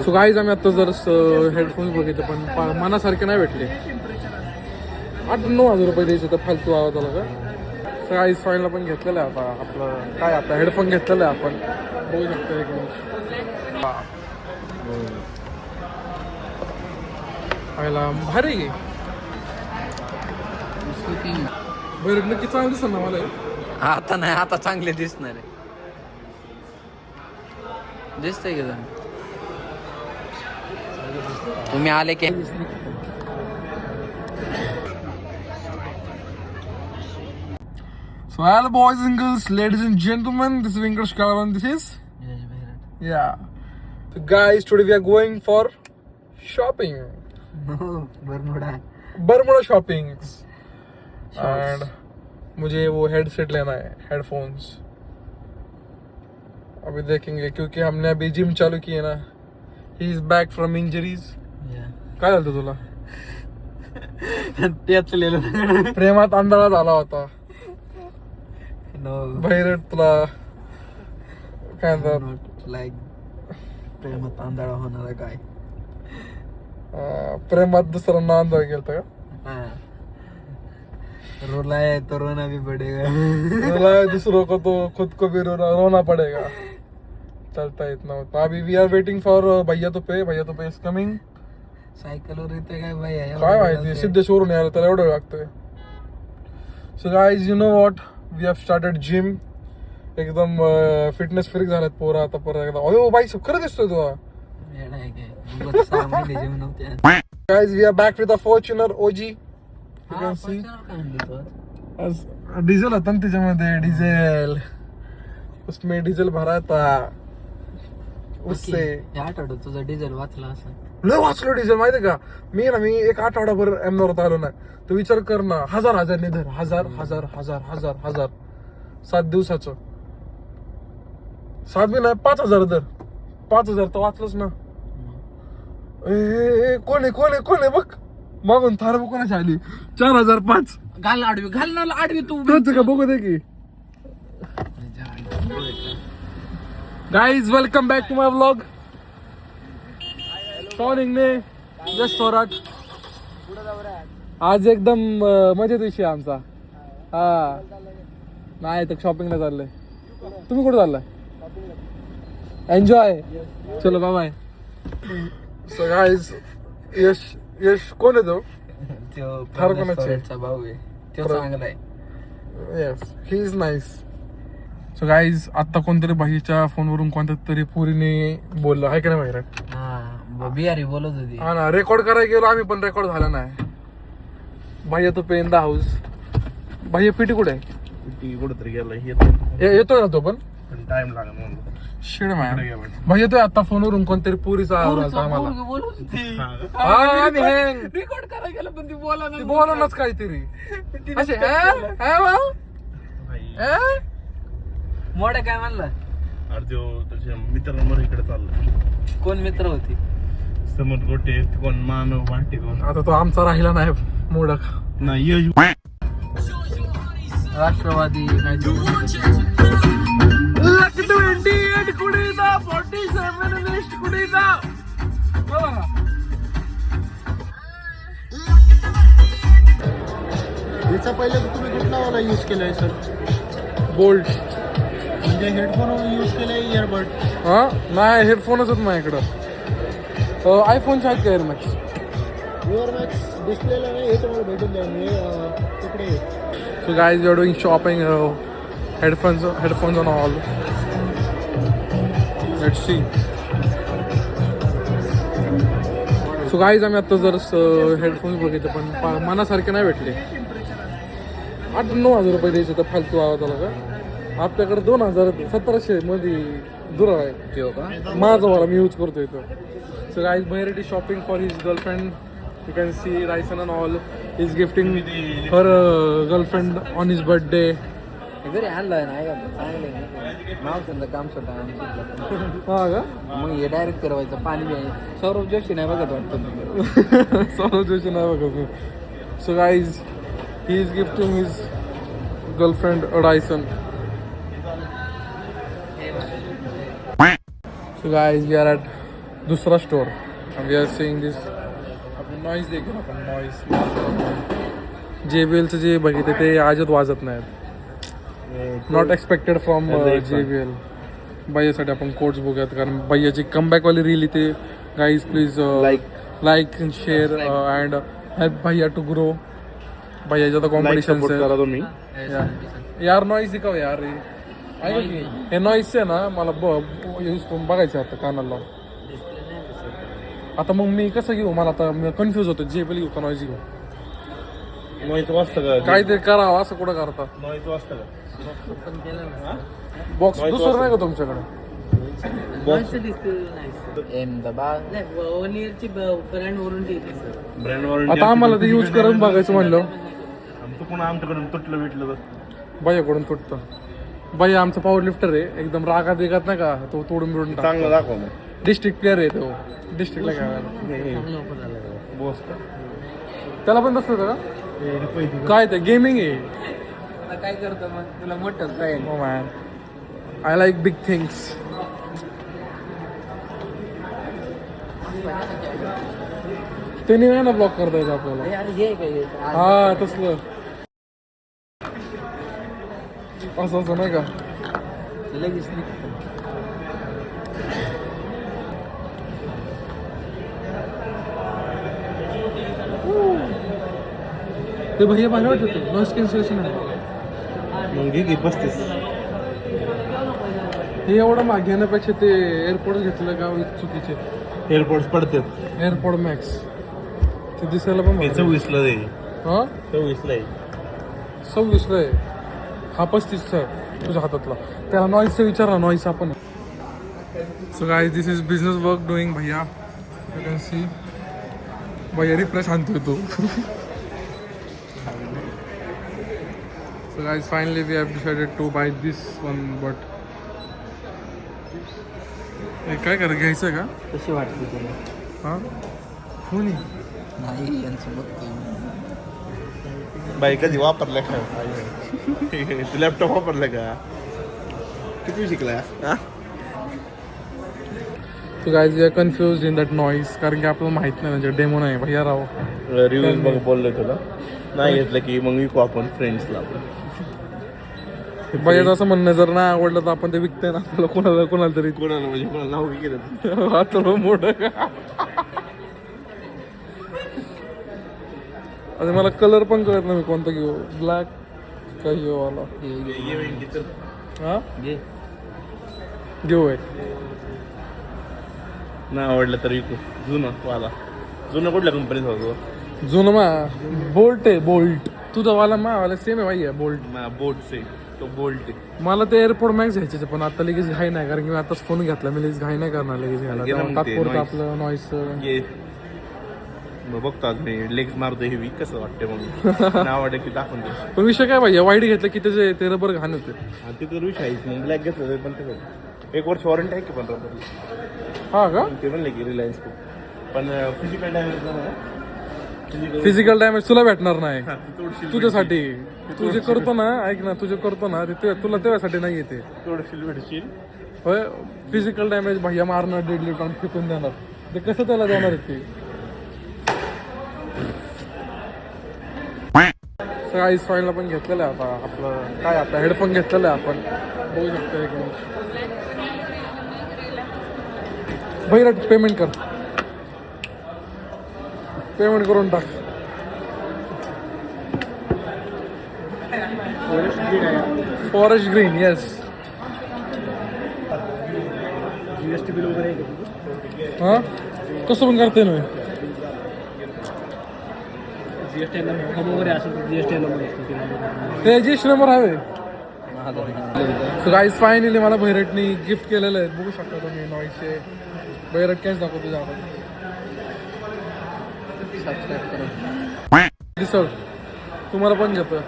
So guys आम्ही आता जर हेडफोन्स बघितले पण मनासारखे नाही भेटले. 8-9 हजार रुपये द्यायचे तर फालतू आवाज आला का. सो गाईज फाईनला पण घेतलेलं आहे आता आपलं काय आपला हेडफोन घेतलेला आहे आपण बघू शकतो एक मिनिट. फायला भारी घे बरं नक्की चांगलं दिसत ना मला. आता नाही आता चांगले दिसणार आहे. दिसतंय की तुम्ही आले की. So hello boys and girls, ladies and gentlemen, this is Venkatesh Kalavan, this is yeah. So guys, today we are going for shopping. Bermuda shopping. And मुझे वो हेडसेट लेना है, हेडफोन्स. अभी देखेंगे क्योंकि हमने अभी जिम चालू की है ना. He is back from injuries. काय झालं तुला? तेच लिहिलं प्रेमात अंधारा झाला होता. बहिरट तुला काय म्हणतात लाईक प्रेमात आंधळा होणार काय. प्रेमात दुसऱ्यांना अंधारा गेलता का. रोला है तो रोना भी पड़ेगा. रोला है दूसरों को तो खुद को भी रोना पड़ेगा. चलता है इतना होता. अभी वी आर वेटिंग फॉर भैया तो पे इज कमिंग. सायकलवर येते काय भैया काय माहिती सिद्धेश्वरून यायला त्याला एवढं लागतंय. So guys you know what we have started gym. एकदम फिटनेस फ्रीक झाल्यात पोरा आता परत एकदा. अयो बाई खरं दिसतोय तू. Guys we are back with a Fortuner OG. You can see diesel होता ना त्याच्यामध्ये. डिझेल उसमें डीजल भरा था उससे. आठवड्यात तुझा डिझेल वाचला असं. लय वाचलो डिझेल माहिती का. मी एक आठवडाभर एमनॉर आलो ना. तो विचार कर ना. हजार निधर हजार 7 दिवसाचं. 7 बी नाही 5,000 दर. 5,000 तर वाचलंच ना. कोण आहे बघ मागून थार कोणाची आली. 4,005 घाल ना आडवी तू. का बघू दे की. Guys welcome back to my vlog. Morning ने जस्ट स्वराट. आज एकदम मजेत विषय आमचा. हा नाही तर शॉपिंगला चाललंय. तुम्ही कुठे चाललाय. एन्जॉय. चलो बाय बाय. सो गाईज यश कोण आहे तो. थार कोणाचा भाऊ आहे तो चांगला आहे. Yes he is nice. So guys आता कोणतरी भाईच्या फोनवरून कोणत्या तरी पोरीने बोललं आहे का नाही माहिती. बिहारी बोलत होती. हा ना रेकॉर्ड करायला गेलो आम्ही पण रेकॉर्ड झाला नाही. भाई तो पे इन द हाऊस. भाई पीटी कुठे आहे. पीटी कुठेतरी गेला. येतोय ना तो पण टाइम लागला. शिड माय भाई येतोय आता फोनवरून कोणतरी पोरीचा आवाज आला आम्हाला. रेकॉर्ड करायला गेलं पण ती बोला बोलूनच काहीतरी असे मोठ्या काय म्हणला. अरे तो त्याच्या मित्रांवर इकडे चालला. कोण मित्र होती. समोर गोटे कोण मानव वाटे कोण. आता तो आमचा राहिला नाही मोडक. नाही राष्ट्रवादी याचा पहिले तुम्ही कुठला वाला यूज केलाय सर. बोल्ट म्हणजे हेडफोन यूज केलाय इयरबड. हा नाही हेडफोनच होत माझ्याकडं. आयफोनचे आहेत का एअरमॅक्स. इयरमॅक्स डिस्प्लेला नाही हे तुम्हाला भेटून द्या. मी तिकडे. So guys we are doing shopping headphones on all. Let's see. So guys आम्ही आता जर हेडफोन्स बघितले पण मनासारखे नाही भेटले. 8-9 हजार रुपये द्यायचे तर फालतू आवाज आला का. आपल्याकडे 2,1700 मध्ये दूर आहे माझा वाला मी यूज करतोय तो. So guys Bahirat is shopping for his girlfriend. You can see Raisen and all is gifting her girlfriend on his birthday. घरी आणलं नाही का चांगलं नाव त्यांचं काम सुद्धा. हा का मग हे डायरेक्ट करवायचं पाणी आहे. सौरभ जोशी नाही बघत वाटतं. सौरभ जोशी नाही बघत. So guys he is gifting his girlfriend Raisen. So guys, we are at दुसरा स्टोर वी आर सीइंग दिस. आपण नॉईस देखील आपण नॉईस JBLचं जे बघितलं ते आजच वाजत नाहीत. Not expected from JBL. भैयासाठी आपण कोट्स बघूयात कारण भैयाची कमबॅकवाली रील इथे. Guys please like and share and help भैया टू ग्रो. भैयाच्या तर कॉम्पिटिशन तुम्ही यार नॉईस दिखाव यार. ऐका की हे नॉईस आहे ना मला यूज करून बघायचं आता कानाला लावून. आता मग मी कसं घेऊ मला आता कन्फ्युज होतो. JBL घेऊ का नॉईस घेऊ. नॉईज वाजतं का काहीतरी करावं असं कुठं करता. नॉईज वाजतं का बॉक्स दुसरं नाही का तुमच्याकडे. ब्रँड वॉरंटी आता आम्हाला ते यूज करून बघायचं म्हणलं तू पुन्हा आमच्याकडून तुटलं भेटलं तर भैयाकडून तुटतं. भैया आमचा पॉवर लिफ्टर आहे एकदम रागात वेगात नाही का तो तोडून बिडून चांगलं दाखव मग. डिस्ट्रिक्ट प्लेअर आहे तो. डिस्ट्रिक्टला खेळायला बॉस का त्याला पण तसं होतं का काय ते गेमिंग आहे. काय करतो मग तुला मोठं काय आय लाईक बिग थिंग्स. त्यांनी नाही ना ब्लॉक करता येतं आपल्याला. हा तसलं असं असं नाही का. लगेच निघतो. ते भैया भारी वाटत होते. नॉईस कॅन्सलेशन आहे. मग घे 35. हे एवढं मागे घेण्यापेक्षा ते एअरपोर्ट घेतलं का चुकीचे. एअरपोर्ट्स पडतात एअरपोर्ट मॅक्स ते दिसायला पण भारी. 24ला दे. हा 24ला आहे 26ला आहे. हा 35चा आहे तुझ्या हातातला. त्याला नॉईसचा विचार ना. नॉईस आपण so guys this is business work doing भैया. यू कॅन सी भैया रिफ्रेश आणतोय तू. So guys, finally we have decided to buy this one, but हे काय घ्यायचं का. कशी वाटते तुला. हां कोणी नाही यांचं बघतोय. बाई कधी वापरलं का तू लॅपटॉप वापरलं का किती शिकला. So guys, we are confused in that noise कारण की आपल्याला माहित नाही म्हणजे डेमो नाही भैया राव. रिव्ह्यूज बघ बोललो तुला नाही घेतलं की मग विकू आपण फ्रेंड्सला. भैयाचं असं म्हणणं जर नाही आवडलं तर आपण ते विकतोय ना आपल्याला कोणाला तरी. कोणाला म्हणजे कोणाला नाव केलं आता मोठं का. आता मला कलर पण कळत नाही मी कोणता घेऊ. ब्लॅक का घेऊ वाला. हा घे. घेऊ आहे. नाही आवडलं तर विकू. जुनं वाला जुनं कुठल्या कंपनीचा होतो. जुनं मा बोल्ट आहे. बोल्ट तुझा वाला वाला सेम आहे भैया. बोल्ट बोटचे तो बोल्ट. मला ते एअरपोर्ट मॅक्स घ्यायचे पण आता लगेच घाई नाही कारण की मी आताच फोन घेतला. मी लगेच घाई नाही करणार लगेच घ्यायला. तात्पुरतं आपलं नॉईस. बघतो आज मी लेग्स मारतो हेवी कसं वाटतं मग नाव वाटतं की दाखवून दे. पण विषय काय भैया वाईट घेतलं की त्याचे ते रबर घाण होते. ते तर विषय आहेच मग ब्लॅक घेतलं पण ते 1 वर्ष वॉरंटी आहे की पण रबर. हा का ते म्हणले की रिलायन्स पण फिजिकल डॅमेज फिजिकल डॅमेज तुला भेटणार नाही तोडशील तुझ्यासाठी. तू जे करतो ना ऐक ना तुझे करतो ना ते तुला तेव्हासाठी नाही येते. तोडशील भेटशील. होय फिजिकल डॅमेज भैया मारणार डेडली टाउन फेकून देणार. ते कसं त्याला देणार आहे ते. आईस फाईलला पण घेतलेलं आहे आता आपलं काय आपला हेडफोन घेतलेला आहे आपण बघू शकतो. एक मिनिट भैया पेमेंट कर. पेमेंट करून टाक. Forest green yes. GST bill वगैरे हां कसं पण करते ना. जीएसटी वगैरे असेल तर जीएसटी ते रजिस्टर नंबर हवे. सो गाईज फायनली मला भैरटनी गिफ्ट केलेलं आहे. बघू शकता तुम्ही नॉईसचे. भैरट कॅश दाखवतो तुझ्या आपण सर तुम्हाला पण घेतो.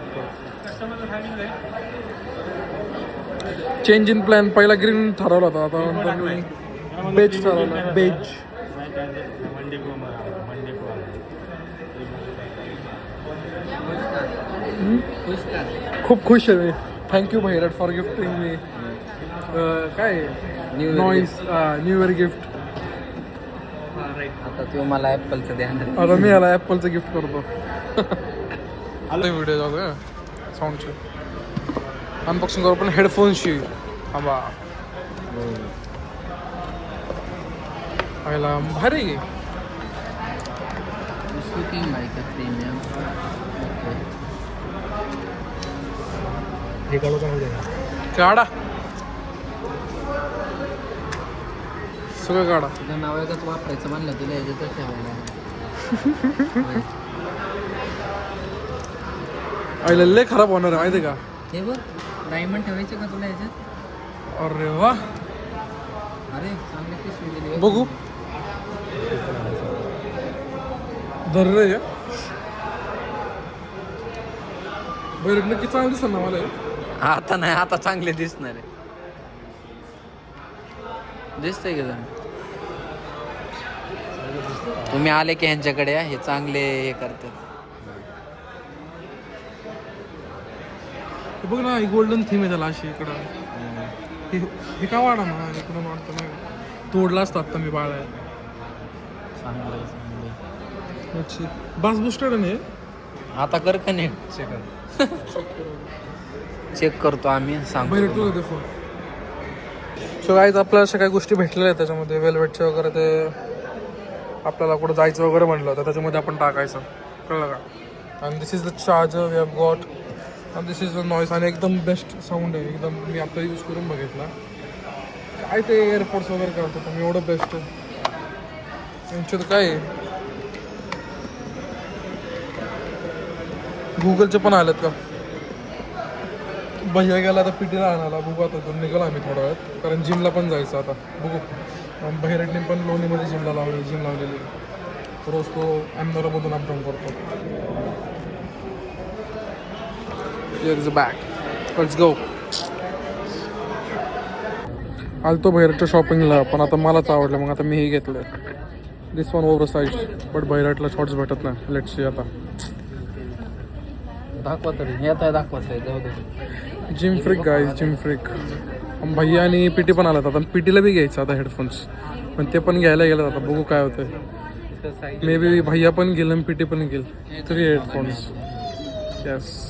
चेंज इन प्लॅन पहिला ग्रीन ठरवला होता आता नंतर मी बेज ठरवला. बेज खूप खुश आहे मी. थँक्यू भैरट फॉर गिफ्टिंग मी काय नॉईस न्यू इयर गिफ्ट. आता तू मला ऍपलचं ध्यान आता मी याला ॲपलचं गिफ्ट करतो. व्हिडिओ जाऊ का साऊंडचे अनबॉक्सिंग करू पण हेडफोन्सची. हा बा आयला भारी आहे. शूटिंग आहे का प्रीमियम. हे काढू चांगलं आहे. काढा सगळं काढा. तुझं नाव एकच वापरायचं म्हणलं तुला याच्यातच ठेवायला. आईला लय खराब होणार आहे माहिती का. हे बघ डायमंड ठेवायचे का तुला याच्यात. अरे वा अरे चांगली पिशवी दिली. बघू धर रे बरं नक्की चांगलं दिसत ना मला हे. आता नाही आता चांगले दिसणार आहे. दिसतंय का जण तुम्ही आले की ह्यांच्याकडे हे चांगले हे करतात. हे बघ ना ही गोल्डन थीम आहे त्याला अशी इकडं. हे का वाढा ना इकडं वाढतं नाही तोडला असता आता मी बाळा चांगलं अच्छी बास बुस्टर आहे आता कर कनेक्ट चेक करतो आम्ही सांगतो बरं तू ते फोन. सो गाईज आपल्याला अशा काही गोष्टी भेटलेल्या आहेत त्याच्यामध्ये वेलवेटचे वगैरे ते आपल्याला कुठं जायचं वगैरे म्हणलं तर त्याच्यामध्ये आपण टाकायचं कळलं का. आणि this is the charger we have got आणि दिस इज द नॉईस आणि एकदम बेस्ट साऊंड आहे एकदम. मी आता यूज करून बघितला काय ते एअरपोर्ट्स वगैरे करतात पण एवढं बेस्ट आहे यांच्यात काय आहे. गुगलचे पण आलेत का. भैया गेला आता पीटीला आणायला बघू आता तो निघाला आम्ही थोडा वेळात कारण जिमला पण जायचं आता बघू. बहिरटने पण लोणीमध्ये जिम लावलेली रोज तो अहमदाबादमधून अपडाऊन करतो. Here is a bag. Let's go. आलतो बहिरटच्या शॉपिंगला पण आता मलाच आवडलं मग आता मीही घेतलं. दिस वन ओव्हर साईज बट बहिरटला शॉर्ट्स भेटत नाही. लेट्स सी आता दाखवा तरी हे आता दाखवा जाऊ दे. Gym freak guys gym freak. भैया आणि पीटी पण आलात आता पीटीला बी घ्यायचं आता हेडफोन्स पण ते पण घ्यायला गेलं आता बघू काय होतं. मे बी भैया पण गेलं आणि पीटी पण गेल. 3 हेडफोन्स येस.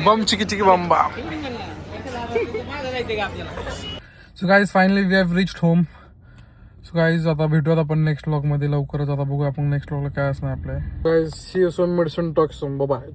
बम चिकी चिकी बम बम. So guys finally we have reached home. So guys आता भेटूयात आपण नेक्स्ट व्लॉगमध्ये लवकरच. आता बघूया आपण नेक्स्ट व्लॉगला काय असणार आपले. Guys see you soon meet soon talk soon bye.